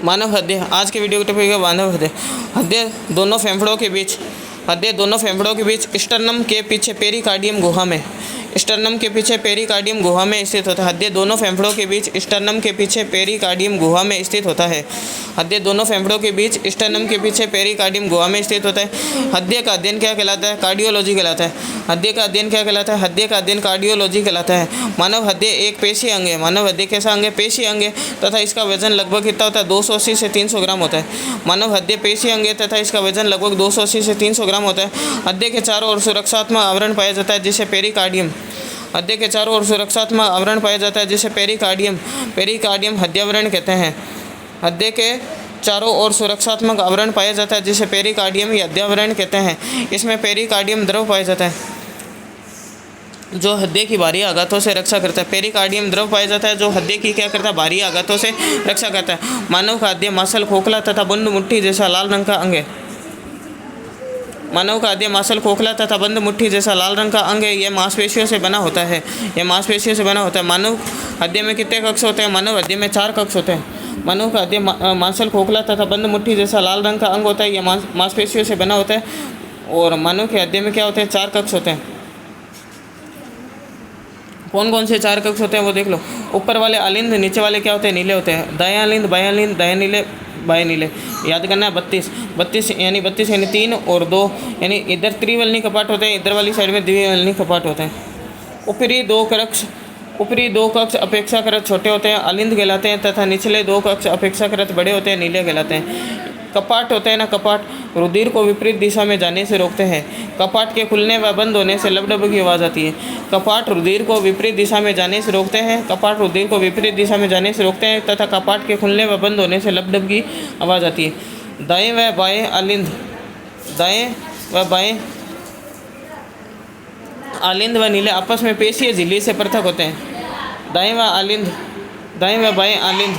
मानव हृदय। आज के वीडियो के टॉपिक है मानव हृदय। हृदय दोनों फेफड़ों के बीच, हृदय दोनों फेफड़ों के बीच स्टर्नम के पीछे पेरिकार्डियम गुहा में, स्टर्नम के पीछे पेरिकार्डियम गुहा में स्थित होता है। हृदय दोनों फेफड़ों के बीच स्टर्नम के पीछे पेरिकार्डियम गुहा में स्थित होता है। हृदय दोनों फेफड़ों के बीच स्टर्नम के पीछे पेरिकार्डियम गुहा में स्थित होता है। हृदय का अध्ययन क्या कहलाता है? कार्डियोलॉजी कहलाता है। हृदय का अध्ययन क्या कहलाता है? हृदय का अध्ययन कार्डियोलॉजी कहलाता है। मानव हृदय एक पेशीय अंग है। मानव हृदय कैसा अंग है? पेशीय अंग है तथा इसका वजन लगभग कितना होता है? 280 से 300 ग्राम होता है। मानव हृदय पेशीय अंग है तथा इसका वजन लगभग 280 से 300 ग्राम होता है। हृदय के चारों ओर सुरक्षात्मक आवरण पाया जाता है जिसे पेरिकार्डियम, हृदय के चारों ओर सुरक्षात्मक आवरण पाया जाता है जिसे पेरिकार्डियम, पेरिकार्डियम हृदयावरण कहते हैं। हृदय के चारों ओर सुरक्षात्मक आवरण पाया जाता है जिसे पेरिकार्डियम या हृदयावरण कहते हैं। इसमें पेरिकार्डियम द्रव पाया जाता है जो हृदय की भारी आघातों से रक्षा करता है। पेरिकार्डियम द्रव पाया जाता है जो हृदय की क्या करता है? भारी आघातों से रक्षा करता है। मानव का हृदय मांसल, खोखला तथा बंद मुट्ठी जैसा लाल रंग का अंग है। मानव का हृदय मांसल, खोखला तथा बंद मुट्ठी जैसा लाल रंग का अंग है। यह मांसपेशियों से बना होता है। यह मांसपेशियों से बना होता है। मानव हृदय में कितने कक्ष होते हैं? मानव हृदय में 4 कक्ष होते हैं। मानव का हृदय मांसल, खोखला तथा बंद मुट्ठी जैसा लाल रंग का अंग होता है। यह मांसपेशियों से बना होता है। और मानव के हृदय में क्या होते हैं? 4 कक्ष होते हैं। कौन कौन से 4 कक्ष होते हैं वो देख लो। ऊपर वाले अलिंद, नीचे वाले क्या होते हैं? नीले होते हैं। दायां अलिंद, बायां अलिंद, दायां नीले, बाएं नीले। याद करना है 32 यानी 3 और 2 यानी इधर त्रिवलनी कपाट होते हैं, इधर वाली साइड में द्विवलनी कपाट होते हैं। ऊपरी 2 कक्ष अपेक्षाकृत छोटे होते हैं, अलिंद कहलाते हैं तथा निचले 2 कक्ष अपेक्षाकृत बड़े होते हैं, नीले कहलाते हैं। कपाट होते हैं ना, कपाट रुधिर को विपरीत दिशा में जाने से रोकते हैं। कपाट के खुलने व बंद होने से लबडब की आवाज़ आती है। कपाट रुधिर को विपरीत दिशा में जाने से रोकते हैं। कपाट रुधिर को विपरीत दिशा में जाने से रोकते हैं तथा कपाट के खुलने व बंद होने से लबडब की आवाज़ आती है। दाएं व बाएं अलिंद, दाएं व बाएं अलिंद व नीले आपस में पेशीय झिल्ली से पृथक होते हैं। दाएं व बाएं अलिंद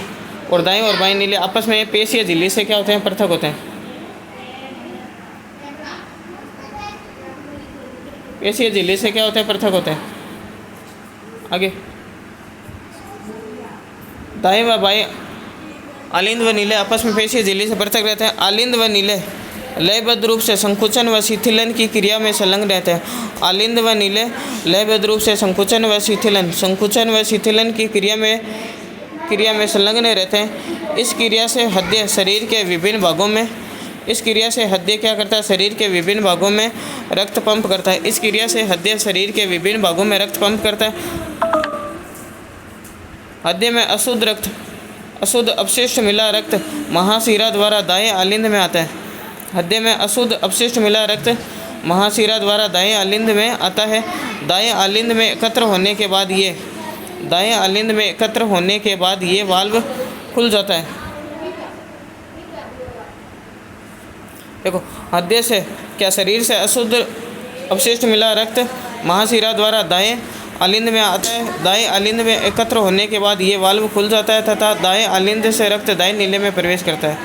और दाएं और बाएं नीले आपस में पेशीय झिल्ली से क्या होते हैं? पृथक होते हैं। पेशीय झिल्ली से क्या होते हैं? पृथक होते हैं। आगे दाएं व बाएं अलिंद व नीले आपस में पेशीय झिल्ली से पृथक रहते हैं। अलिंद व नीले लयबद्ध रूप से संकुचन व शिथिलन की क्रिया में संलग्न रहते हैं। अलिंद व नीले लयबद्ध रूप से संकुचन व शिथिलन की क्रिया में संलग्न रहते हैं। इस क्रिया से हृदय शरीर के विभिन्न भागों में क्या करता है? शरीर के विभिन्न भागों में रक्त पंप करता है। इस क्रिया से हृदय शरीर के विभिन्न भागों में रक्त पंप करता है। हृदय में अशुद्ध अपशिष्ट मिला रक्त महाशिरा द्वारा दाएं अलिंद में आता है। हृदय में अशुद्ध अपशिष्ट मिला रक्त महाशिरा द्वारा दाएं अलिंद में आता है। दाएं अलिंद में एकत्र होने के बाद ये वाल्व खुल जाता है। देखो, हृदय से क्या शरीर से अशुद्ध अपशिष्ट मिला रक्त महाशिरा द्वारा दाएं अलिंद में आता है। दाएं अलिंद में एकत्र होने के बाद ये वाल्व खुल जाता है तथा दाएं अलिंद से रक्त दाएं नीले में प्रवेश करता है।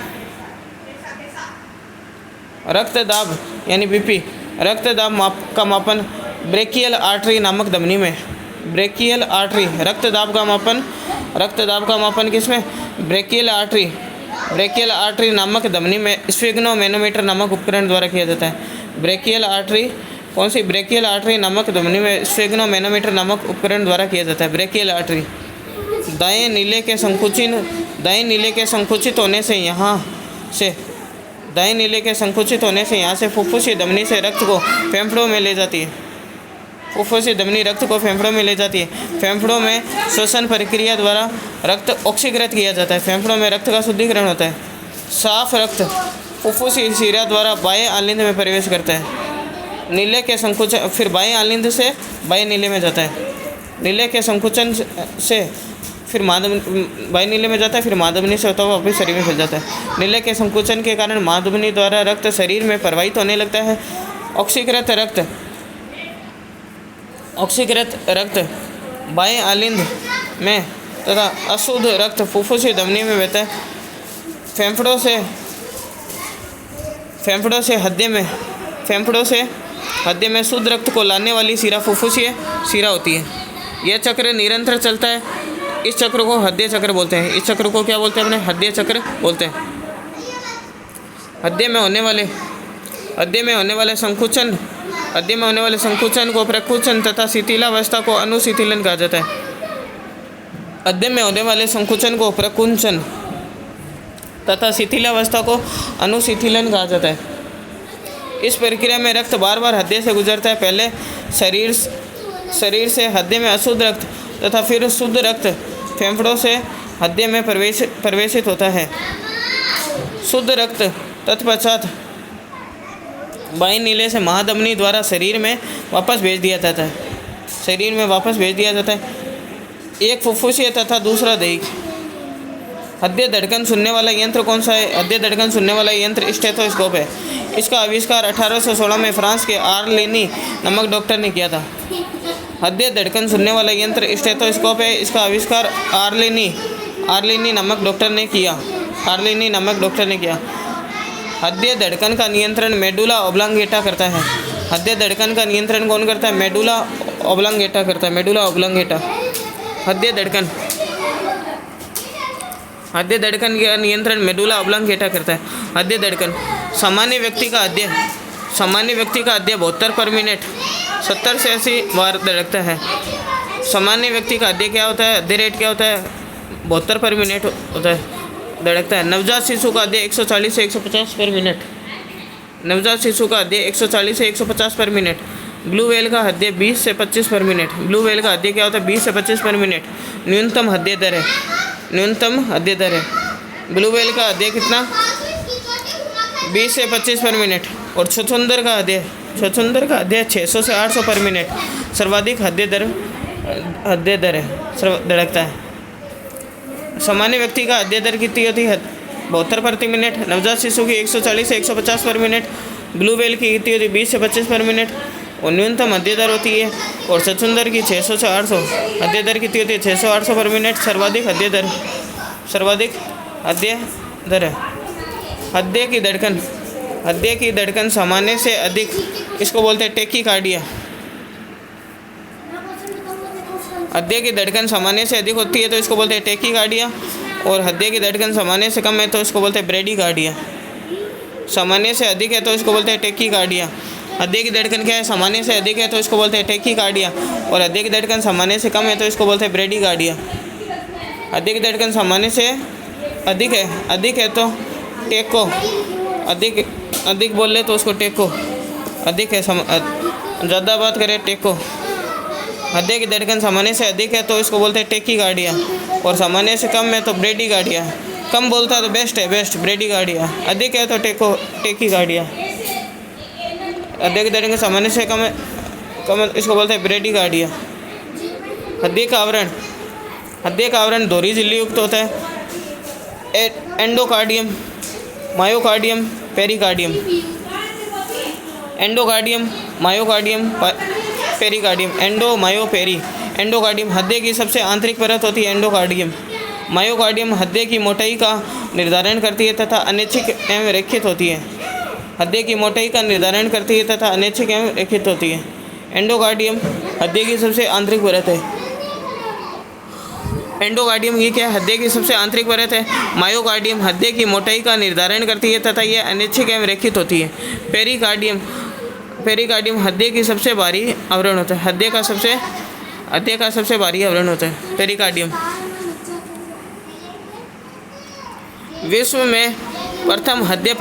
रक्तदाब यानी बीपी, रक्तदाब का मापन ब्रेकियल आर्टरी नामक धमनी में, ब्रेकियल आर्टरी रक्तदाब का मापन किसमें? ब्रेकियल आर्टरी नामक धमनी में स्फिग्नोमेनोमीटर नामक उपकरण द्वारा किया जाता है। ब्रेकियल आर्टरी नामक धमनी में स्फिग्नोमेनोमीटर नामक उपकरण द्वारा किया जाता है। ब्रेकियल आर्टरी दाएं नीले के संकुचित होने से यहाँ से फुफ्फुसी धमनी से रक्त को फेफड़ों में ले जाती है। फेफड़ों में श्वसन प्रक्रिया द्वारा रक्त ऑक्सीकृत किया जाता है। फेफड़ों में रक्त का शुद्धिकरण होता है। साफ रक्त फुफ्फुसी शिरा द्वारा बाएं अलिंद में प्रवेश करता है। नीले के संकुचन फिर बाएं अलिंद से बाएं नीले में जाता है। नीले के संकुचन से फिर बाएं नीले में जाता है, फिर माधवनी से होता हुआ वापस शरीर में फैल जाता है। नीले के संकुचन के कारण माधवनी द्वारा रक्त शरीर में प्रवाहित होने लगता है। ऑक्सीकृत रक्त बाएं अलिंद में तथा अशुद्ध रक्त फुफ्फुसी धमनी में बहता है। फेफड़ों से हृदय में शुद्ध रक्त को लाने वाली शिरा फुफ्फुसीय शिरा होती है। यह चक्र निरंतर चलता है। इस चक्र को हृदय चक्र बोलते हैं। इस चक्र को क्या बोलते हैं अपने? हृदय चक्र बोलते हैं। हृदय में होने वाले संकुचन को प्रकुंचन तथा शिथिलावस्था को अनुशिथिलन कहा जाता है। हृदय में होने वाले संकुचन को प्रकुंचन तथा शिथिलावस्था को अनुशिथिलन कहा जाता है। इस प्रक्रिया में रक्त बार बार हृदय से गुजरता है। पहले शरीर से हृदय में अशुद्ध रक्त तथा फिर शुद्ध रक्त फेफड़ों से हृदय में प्रवेशित होता है। शुद्ध रक्त तत्पश्चात बाईं नीले से महाधमनी द्वारा शरीर में वापस भेज दिया जाता है। एक फुफ्फुसीय तथा दूसरा दैहिक। हृदय धड़कन सुनने वाला यंत्र कौन सा है? हृदय धड़कन सुनने वाला यंत्र स्टेथोस्कोप है। इसका आविष्कार 1816 में फ्रांस के आर्लेनी नामक डॉक्टर ने किया था। हृदय धड़कन सुनने वाला यंत्र स्टेथोस्कोप है। इसका आविष्कार आर्लेनी नामक डॉक्टर ने किया। हृदय धड़कन का नियंत्रण मेडुला ऑब्लांगेटा करता है। हृदय धड़कन का नियंत्रण कौन करता है? मेडुला ऑब्लांगेटा करता है। हृदय धड़कन का नियंत्रण मेडुला ऑब्लांगेटा करता है। हृदय धड़कन सामान्य व्यक्ति का हृदय 72 पर मिनट 70 से 80 बार धड़कता है। सामान्य व्यक्ति का हृदय क्या होता है? हृदय रेट क्या होता है? 72 पर मिनट होता है, धड़कता है। नवजात शिशु का हृदय 140 से 150 पर मिनट। नवजात शिशु का हृदय 140 से 150 पर मिनट। ब्लू व्हेल का हृदय 20 से 25 पर मिनट। ब्लू व्हेल का हृदय क्या होता है? 20 से 25 पर मिनट। न्यूनतम हृदय दर है। ब्लू व्हेल का हृदय कितना? 20 से 25 पर मिनट। और छछूंदर का हृदय 600 से 800 पर मिनट। सर्वाधिक हृदय दर है, धड़कता है। सामान्य व्यक्ति का हृदय दर कितनी होती है? 72 प्रति मिनट। नवजात शिशु की 140 से 150 पर मिनट। ब्लू व्हेल की कितनी होती है? 20 से 25 पर मिनट। और न्यूनतम हृदय दर होती है। और छछूंदर की 600 से 800। हृदय दर कितनी होती है? 600-800 पर मिनट। सर्वाधिक हृदय दर है। हृदय की धड़कन सामान्य से अधिक, इसको बोलते हैं टेकीकार्डिया। हृदय की धड़कन सामान्य से अधिक होती है तो इसको बोलते हैं टेकीकार्डिया। और हृदय की धड़कन सामान्य से कम है तो इसको बोलते हैं ब्रेडीकार्डिया। सामान्य से अधिक है तो इसको बोलते हैं टेकीकार्डिया। हृदय की धड़कन क्या है? सामान्य से अधिक है तो इसको बोलते हैं टेकीकार्डिया। और हृदय की धड़कन सामान्य से कम है तो इसको बोलते हैं ब्रेडीकार्डिया। हृदय की धड़कन सामान्य से अधिक है तो टेको। अधिक बोल ले तो उसको टेको। अधिक है, ज़्यादा बात करें टेको। हृदय की धड़कन सामान्य से अधिक है तो इसको बोलते हैं टेकीकार्डिया। और सामान्य से कम है तो ब्रेडीकार्डिया। कम बोलता है तो बेस्ट ब्रेडीकार्डिया। अधिक है तो टेकीकार्डिया। हृदय की धड़कन सामान्य से कम है इसको बोलते हैं ब्रेडीकार्डिया। हृदय का आवरण दोहरी झिल्ली युक्त होता है। Endocardium, myocardium, pericardium. एंडो, मायो, पेरी। एंडोकार्डियम हृदय की सबसे आंतरिक परत होती है। एंडोकार्डियम। मायोकार्डियम हृदय की मोटाई का निर्धारण करती है तथा अनैच्छिक एवं रेखित होती है। एंडोकार्डियम हृदय की सबसे आंतरिक परत है। एंडोकार्डियम ये क्या है? हृदय की सबसे आंतरिक परत है। मायोकार्डियम हृदय की मोटाई का निर्धारण करती है तथा यह अनैच्छिक एवं रेखित होती है। पेरिकार्डियम हृदय की सबसे भारी आवरण होता है। हृदय का सबसे भारी आवरण होता है पेरिकार्डियम। विश्व में प्रथम हृदय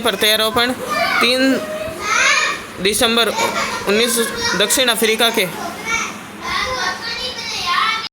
प्रत्यारोपण 3 दिसंबर 19 दक्षिण अफ्रीका के